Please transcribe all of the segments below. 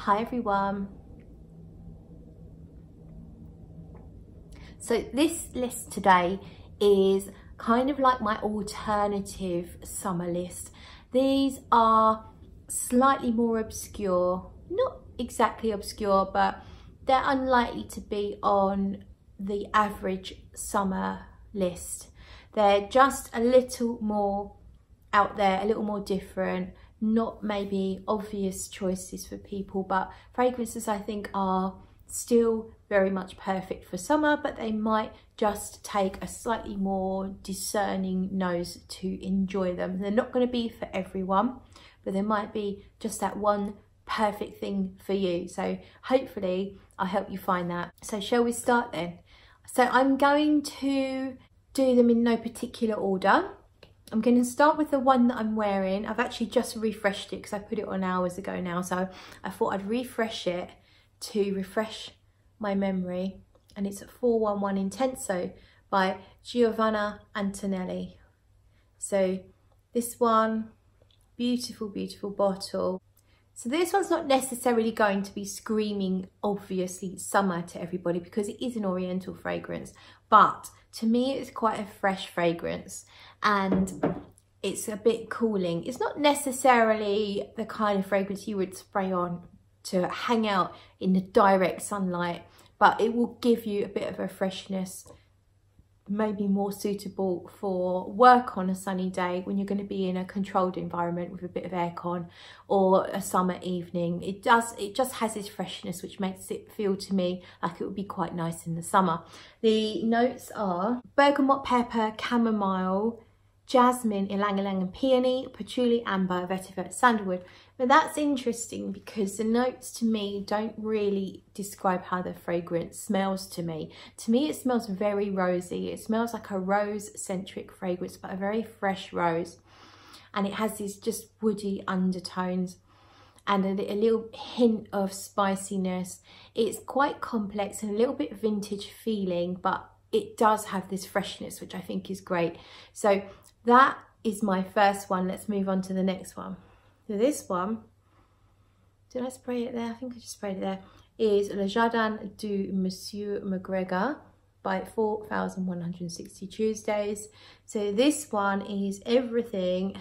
Hi everyone. So this list today is kind of like my alternative summer list. These are slightly more obscure, not exactly obscure, but they're unlikely to be on the average summer list. They're just a little more out there, a little more different, not maybe obvious choices for people, but fragrances I think are still very much perfect for summer, but they might just take a slightly more discerning nose to enjoy them. They're not going to be for everyone, but there might be just that one perfect thing for you. So hopefully I'll help you find that. So shall we start then? So I'm going to do them in no particular order. I'm going to start with the one that I'm wearing. I've actually just refreshed it because I put it on hours ago now. So I thought I'd refresh it to refresh my memory. And it's 411 Intenso by Giovanna Antonelli. So this one, beautiful, beautiful bottle. So this one's not necessarily going to be screaming, obviously, summer to everybody because it is an oriental fragrance. But to me, it's quite a fresh fragrance and it's a bit cooling. It's not necessarily the kind of fragrance you would spray on to hang out in the direct sunlight, but it will give you a bit of a freshness, maybe more suitable for work on a sunny day when you're going to be in a controlled environment with a bit of aircon, or a summer evening. It just has this freshness which makes it feel to me like it would be quite nice in the summer. The notes are bergamot pepper, chamomile, jasmine, ylang ylang and peony, patchouli, amber, vetiver, sandalwood. But that's interesting because the notes to me don't really describe how the fragrance smells to me. To me, it smells very rosy. It smells like a rose-centric fragrance, but a very fresh rose. And it has these just woody undertones and a little hint of spiciness. It's quite complex and a little bit vintage feeling, but it does have this freshness, which I think is great. So that is my first one. Let's move on to the next one. So this one, did I spray it there? I think I just sprayed it there. Is Le Jardin du Monsieur McGregor by 4160 Tuesdays. So this one is everything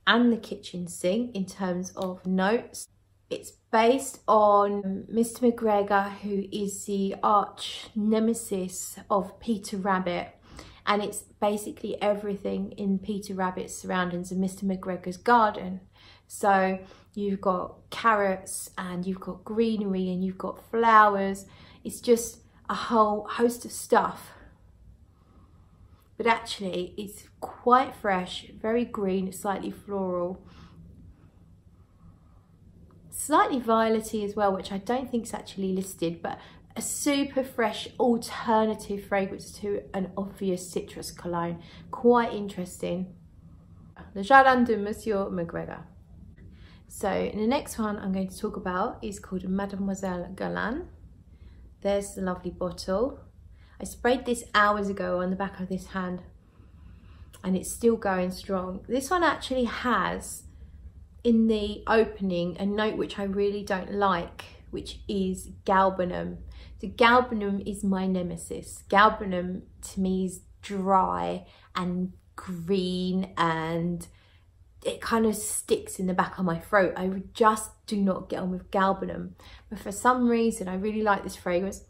and the kitchen sink in terms of notes. It's based on Mr. McGregor, who is the arch nemesis of Peter Rabbit. And it's basically everything in Peter Rabbit's surroundings and Mr. McGregor's garden. So you've got carrots and you've got greenery and you've got flowers. It's just a whole host of stuff. But actually it's quite fresh, very green, slightly floral. Slightly violety as well, which I don't think is actually listed, but a super fresh alternative fragrance to an obvious citrus cologne. Quite interesting. Le Jardin de Monsieur McGregor. So the next one I'm going to talk about is called Mademoiselle Galland. There's the lovely bottle. I sprayed this hours ago on the back of this hand and it's still going strong. This one actually has in the opening a note which I really don't like, which is galbanum. So galbanum is my nemesis. Galbanum to me is dry and green and it kind of sticks in the back of my throat. I just do not get on with galbanum. But for some reason, I really like this fragrance.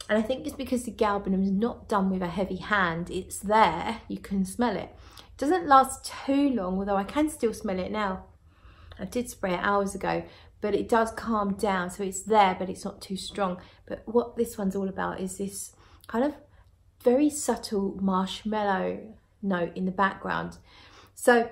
And I think it's because the galbanum is not done with a heavy hand. It's there, you can smell it. It doesn't last too long, although I can still smell it now. I did spray it hours ago, but it does calm down. So it's there, but it's not too strong. But what this one's all about is this kind of very subtle marshmallow note in the background. So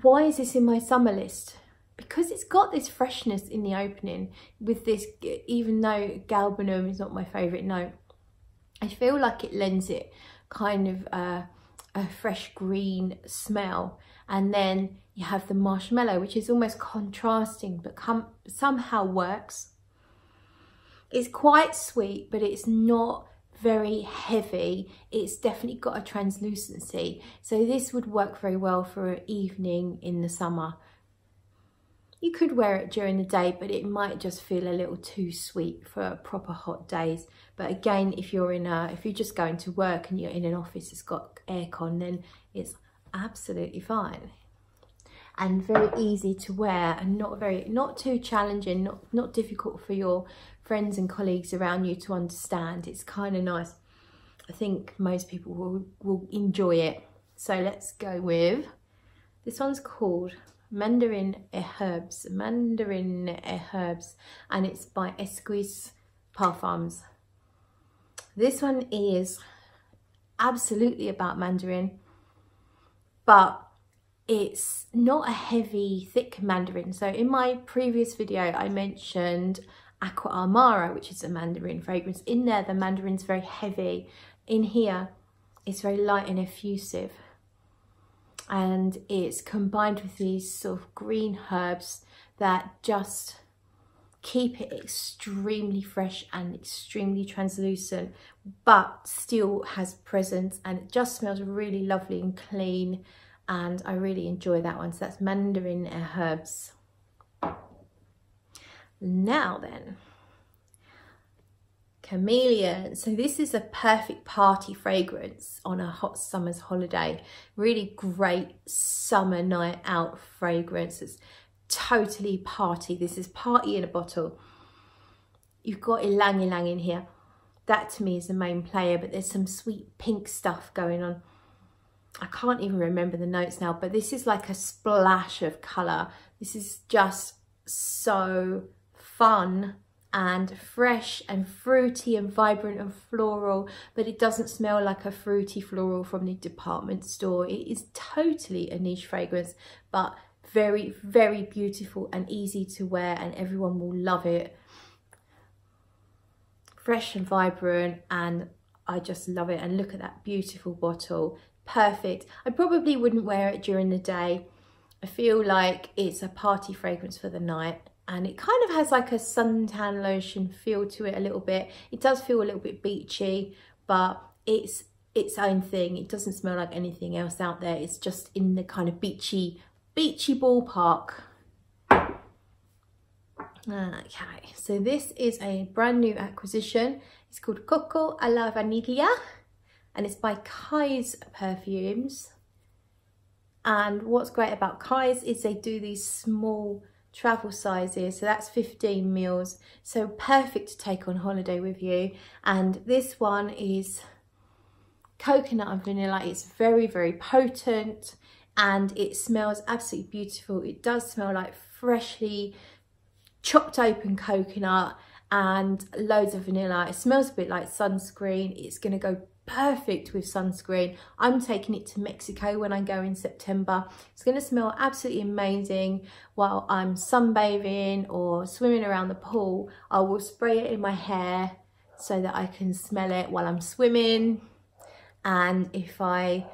why is this in my summer list? Because it's got this freshness in the opening with this, even though galbanum is not my favourite note, I feel like it lends it kind of a fresh green smell. And then you have the marshmallow, which is almost contrasting, but somehow works. It's quite sweet, but it's not very heavy. It's definitely got a translucency. So this would work very well for an evening in the summer. You could wear it during the day, but it might just feel a little too sweet for proper hot days. But again, if you're just going to work and you're in an office that's got aircon, then it's absolutely fine. And very easy to wear, and not too challenging, not difficult for your friends and colleagues around you to understand. It's kind of nice. I think most people will enjoy it. So let's go with, this one's called Mandarin et Herbes, and it's by Esquisse Parfums. This one is absolutely about mandarin, but it's not a heavy, thick mandarin. So in my previous video, I mentioned Aqua Amara, which is a mandarin fragrance. In there, the mandarin's very heavy. In here, it's very light and effusive. And it's combined with these sort of green herbs that just keep it extremely fresh and extremely translucent, but still has presence, and it just smells really lovely and clean. And I really enjoy that one. So that's Mandarin et Herbes. Now then, Chameleon. So this is a perfect party fragrance on a hot summer's holiday. Really great summer night out fragrance. It's totally party. This is party in a bottle. You've got Ylang Ylang in here. That to me is the main player, but there's some sweet pink stuff going on. I can't even remember the notes now, but this is like a splash of colour. This is just so fun and fresh and fruity and vibrant and floral, but it doesn't smell like a fruity floral from the department store. It is totally a niche fragrance, but very, very beautiful and easy to wear, and everyone will love it. Fresh and vibrant, and I just love it. And look at that beautiful bottle. Perfect. I probably wouldn't wear it during the day. I feel like it's a party fragrance for the night, and it kind of has like a suntan lotion feel to it a little bit. It does feel a little bit beachy, but it's its own thing. It doesn't smell like anything else out there. It's just in the kind of beachy ballpark. Okay, so this is a brand new acquisition. It's called Coco a la Vanilla, and it's by Kai's Perfumes. And what's great about Kai's is they do these small travel sizes, so that's 15 mils, so perfect to take on holiday with you. And this one is coconut and vanilla. It's very, very potent, and it smells absolutely beautiful. It does smell like freshly chopped open coconut and loads of vanilla. It smells a bit like sunscreen. It's going to go perfect with sunscreen. I'm taking it to Mexico when I go in September. It's going to smell absolutely amazing while I'm sunbathing or swimming around the pool. I will spray it in my hair so that I can smell it while I'm swimming. And if I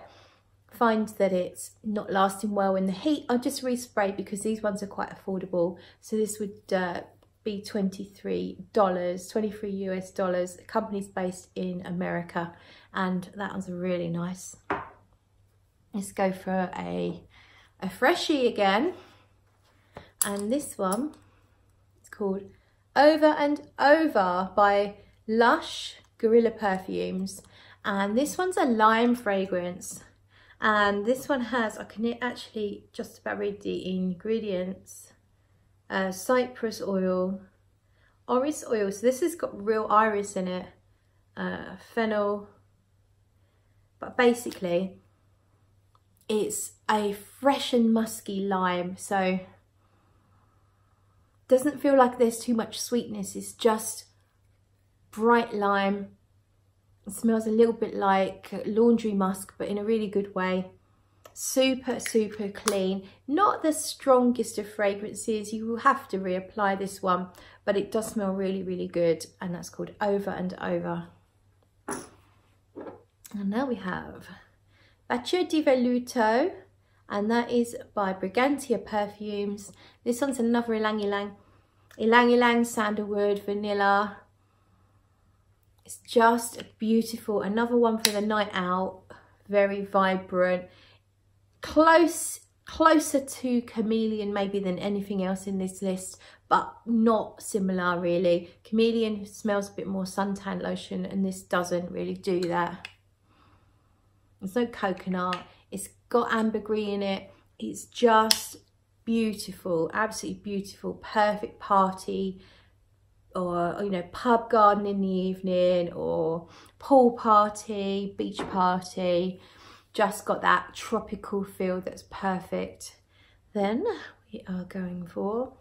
find that it's not lasting well in the heat, I'll just respray, because these ones are quite affordable. So this would be $23, $23 US. The company's based in America, and that one's really nice. Let's go for a freshie again, and this one is called Over and Over by Lush Guerrilla Perfumes, and this one's a lime fragrance. And this one has, I can actually just about read the ingredients, cypress oil, orris oil, so this has got real iris in it, fennel, but basically it's a fresh and musky lime, so doesn't feel like there's too much sweetness. It's just bright lime. It smells a little bit like laundry musk, but in a really good way. Super, super clean. Not the strongest of fragrances. You will have to reapply this one, but it does smell really, really good. And that's called Over and Over. And now we have Bacio di Velluto, and that is by Brigantia Perfumes. This one's another Ylang Ylang. Ylang Ylang, sandalwood, vanilla. It's just beautiful. Another one for the night out. Very vibrant. Close closer to Chameleon maybe than anything else in this list, but not similar really. Chameleon smells a bit more suntan lotion and this doesn't really do that. There's no coconut, it's got ambergris in it. It's just beautiful, absolutely beautiful, perfect party or, you know, pub garden in the evening or pool party, beach party. Just got that tropical feel that's perfect. Then we are going for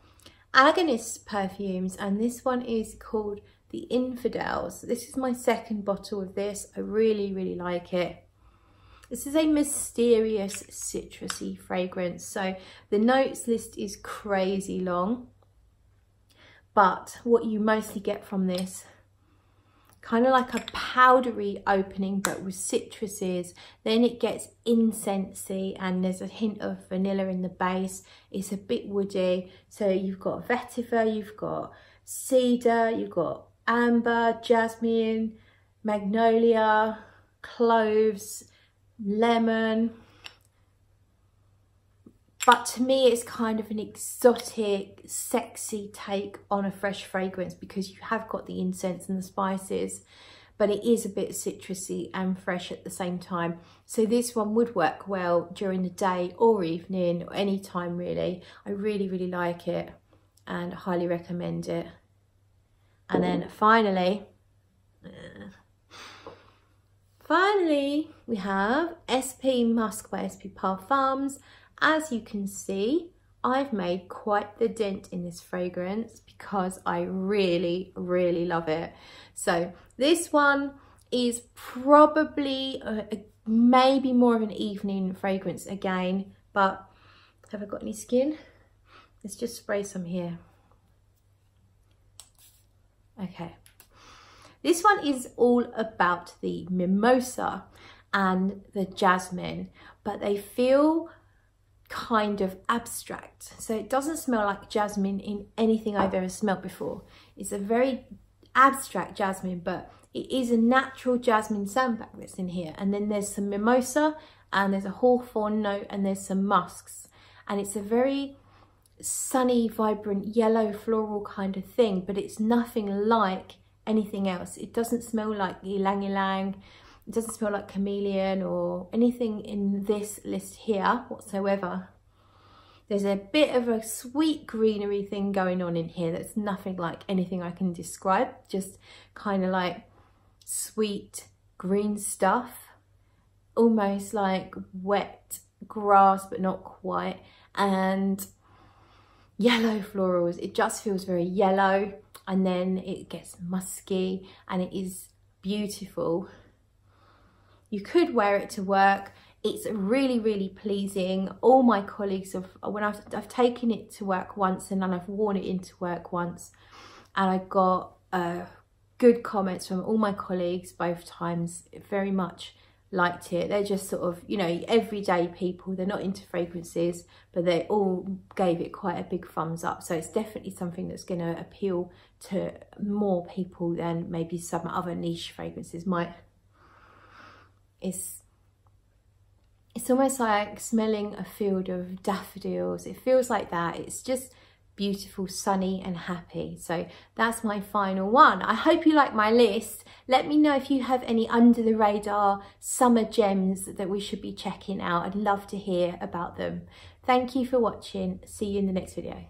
Agonist perfumes, and this one is called the Infidels. This is my second bottle of this. I really, really like it. This is a mysterious citrusy fragrance. So the notes list is crazy long, but what you mostly get from this, kind of like a powdery opening but with citruses. Then it gets incensey and there's a hint of vanilla in the base. It's a bit woody. So you've got vetiver, you've got cedar, you've got amber, jasmine, magnolia, cloves, lemon. But to me, it's kind of an exotic, sexy take on a fresh fragrance because you have got the incense and the spices, but it is a bit citrusy and fresh at the same time. So this one would work well during the day or evening or any time really. I really, really like it and highly recommend it. And then finally, we have SP Musk by SP Parfums. As you can see, I've made quite the dent in this fragrance because I really, really love it. So this one is probably maybe more of an evening fragrance again, but have I got any skin? Let's just spray some here. Okay. This one is all about the mimosa and the jasmine, but they feel kind of abstract. So it doesn't smell like jasmine in anything I've ever smelled before. It's a very abstract jasmine, but it is a natural jasmine sandbag that's in here. And then there's some mimosa and there's a hawthorn note and there's some musks. And it's a very sunny, vibrant, yellow floral kind of thing, but it's nothing like anything else. It doesn't smell like ylang ylang. It doesn't smell like Chameleon or anything in this list here whatsoever. There's a bit of a sweet greenery thing going on in here that's nothing like anything I can describe. Just kind of like sweet green stuff, almost like wet grass but not quite, and yellow florals. It just feels very yellow and then it gets musky and it is beautiful. You could wear it to work. It's really, really pleasing. All my colleagues have, when I've taken it to work once and then I've worn it into work once, and I got good comments from all my colleagues both times. Very much liked it. They're just sort of, you know, everyday people. They're not into fragrances, but they all gave it quite a big thumbs up. So it's definitely something that's going to appeal to more people than maybe some other niche fragrances might. It's almost like smelling a field of daffodils. It feels like that. It's just beautiful, sunny and happy. So that's my final one. I hope you like my list. Let me know if you have any under the radar summer gems that we should be checking out. I'd love to hear about them. Thank you for watching. See you in the next video.